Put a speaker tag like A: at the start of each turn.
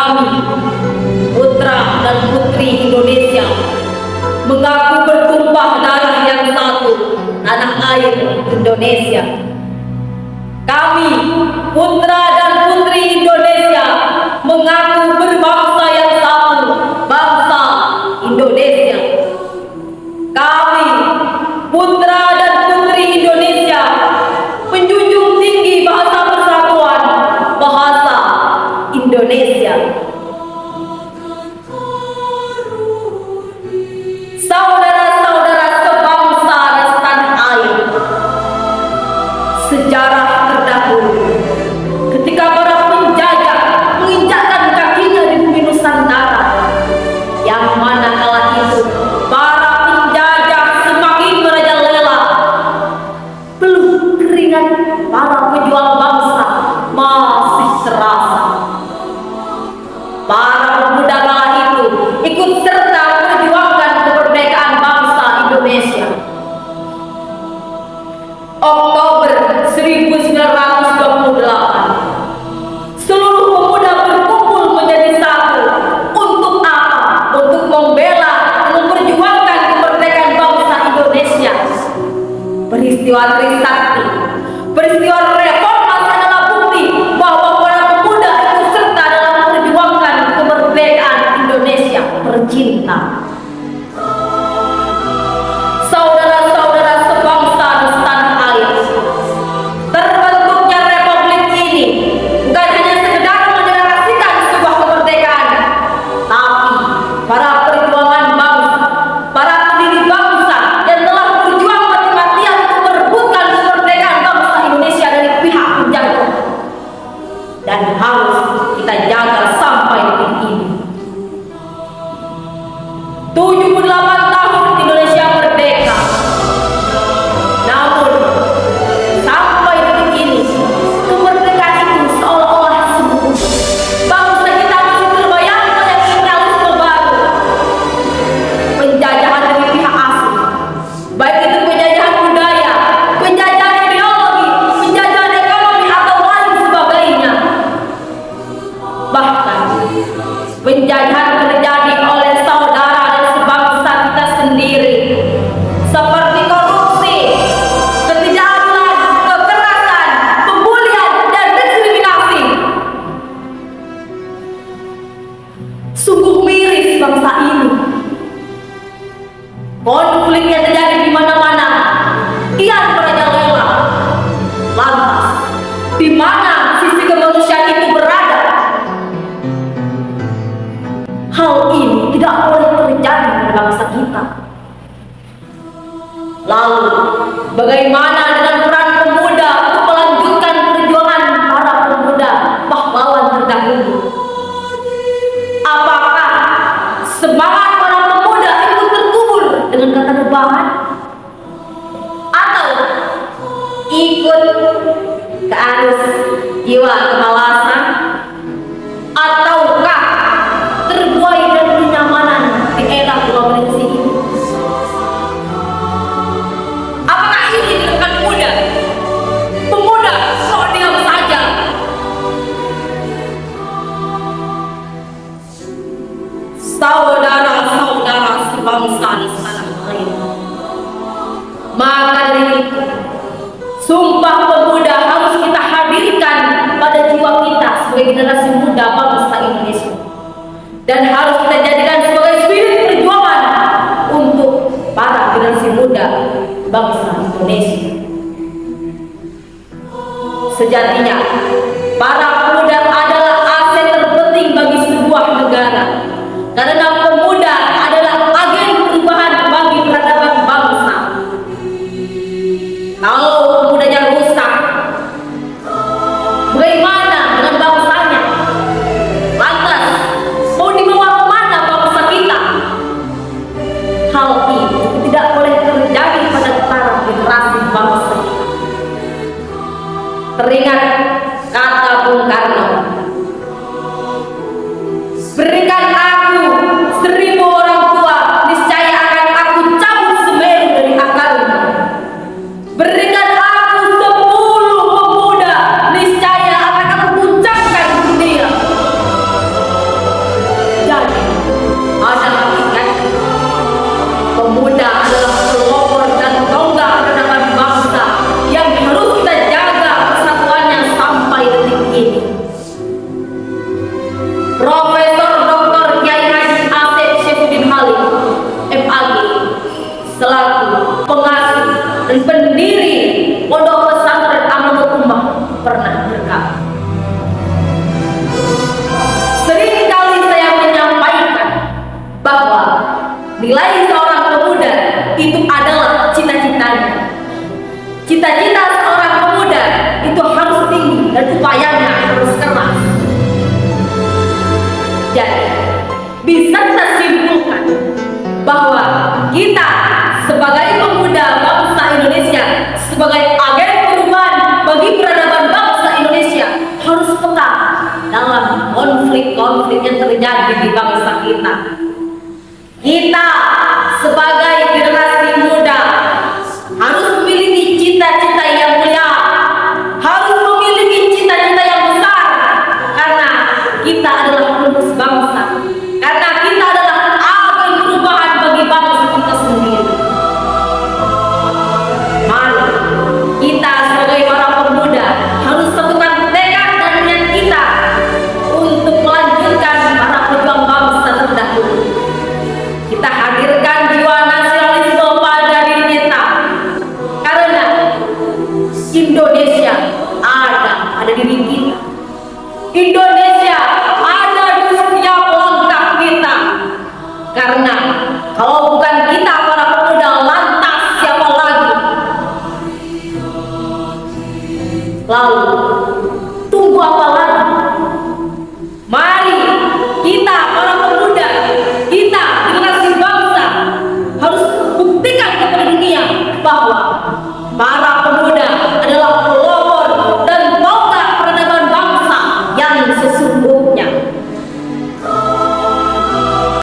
A: kami, putra dan putri Indonesia, mengaku bertumpah darah yang satu, tanah air Indonesia. Kami, putra dan putri Indonesia, mengaku berbangsa yang satu, bangsa Indonesia. Kami, putra dan putri Indonesia, menjunjung tinggi bahasa persatuan, bahasa Indonesia. Saudara-saudara sebangsa dan setanah air, sejarah terdahulu ketika para penjajah menginjakkan kakinya di bumi Nusantara, yang mana kala itu para penjajah semakin merajalela, peluh keringat para pejuang bangsa masih terasa. Para pemuda kala itu ikut serta memperjuangkan kemerdekaan bangsa Indonesia. Oktober 1928, seluruh pemuda berkumpul menjadi satu. Untuk apa? Untuk membela dan memperjuangkan kemerdekaan bangsa Indonesia. Peristiwa Trisakti, peristiwa reformasi adalah bukti bahwa para pemuda ikut serta dalam memperjuangkan kemerdekaan Indonesia tercinta. Saudara-saudara sebangsa dan setanah air, terbentuknya republik ini bukan hanya sekedar mendeklarasikan sebuah kemerdekaan, tapi para perjuangan bangsa, para pendiri bangsa yang telah berjuang mati-matian untuk merebutkan kemerdekaan bangsa Indonesia dari pihak penjajah, dan harus kita jaga sampai detik ini. 78 tahun Indonesia merdeka. Namun sampai detik ini kemerdekaan itu seolah-olah semu. Bangsa kita masih terbayang-bayang imperialisme baru, penjajahan dari pihak asing, baik itu penjajahan budaya, penjajahan ideologi, penjajahan ekonomi atau lain sebagainya. Bahkan penjajahan terjadi oleh saudara dan sebangsa kita sendiri, seperti korupsi, ketidakadilan, kekerasan, pembulian, dan diskriminasi. Sungguh miris bangsa ini. Konflik yang terjadi di mana-mana kian merajalela. Lantas, di mana sisi kemanusiaan itu berada? Hal ini tidak boleh terjadi pada bangsa kita. Lalu, bagaimana dengan peran pemuda untuk melanjutkan perjuangan para pemuda pahlawan terdahulu? Apakah semangat para pemuda itu terkubur dengan kata rebahan? Atau ikut ke arus jiwa kemalasan? Ataukah terbuai dan kenyamanan di era globalisasi ini? Apakah ini dilakukan pemuda? Pemuda kok diam saja? Saudara-saudara sebangsa dan setanah air, maka dari itu sumpah pemuda harus kita hadirkan pada jiwa kita sebagai generasi muda bangsa Indonesia, dan harus kita jadikan sebagai spirit perjuangan untuk para generasi muda bangsa Indonesia. Sejatinya, para pemuda adalah aset terpenting bagi sebuah negara, karena pemuda adalah agen perubahan bagi peradaban bangsa. Kalau pemudanya rusak, bagaimana dengan bangsanya? Lantas, mau dibawa kemana bangsa kita? Hal ini tidak boleh terjadi pada para generasi bangsa kita. Teringat Pemuda adalah pelopor dan tonggak peradaban bangsa yang harus kita jaga persatuannya sampai detik ini. Profesor Dr. Kiai Haji Asep Syefuddin Halim, MAG, selaku pengasuh dan pendiri Pondok Pesantren Amanul Ummah pernah berkata, seringkali saya menyampaikan bahwa nilai seorang pemuda itu adalah cita-citanya. Cita-cita seorang pemuda itu harus tinggi dan upayanya harus keras. Jadi, bisa kita simpulkan bahwa kita sebagai pemuda bangsa Indonesia, sebagai agen perubahan bagi peradaban bangsa Indonesia, harus peka dalam konflik-konflik yang terjadi di bangsa kita. Kita sebagai generasi muda harus memiliki cita-cita yang mulia, harus memiliki cita-cita yang besar, karena kita adalah penerus bangsa, karena kita adalah agen perubahan bagi bangsa kita sendiri. Mari kita sebagai para pemuda harus satukan tekad dan niat kita untuk melanjutkan para pejuang bangsa terdahulu. Kita hadirkan jiwa nasionalisme pada diri kita, karena Indonesia ada diri kita. Indonesia ada di setiap langkah kita. Karena kalau bukan kita para pemuda, lantas siapa lagi? Lalu tunggu apa lagi?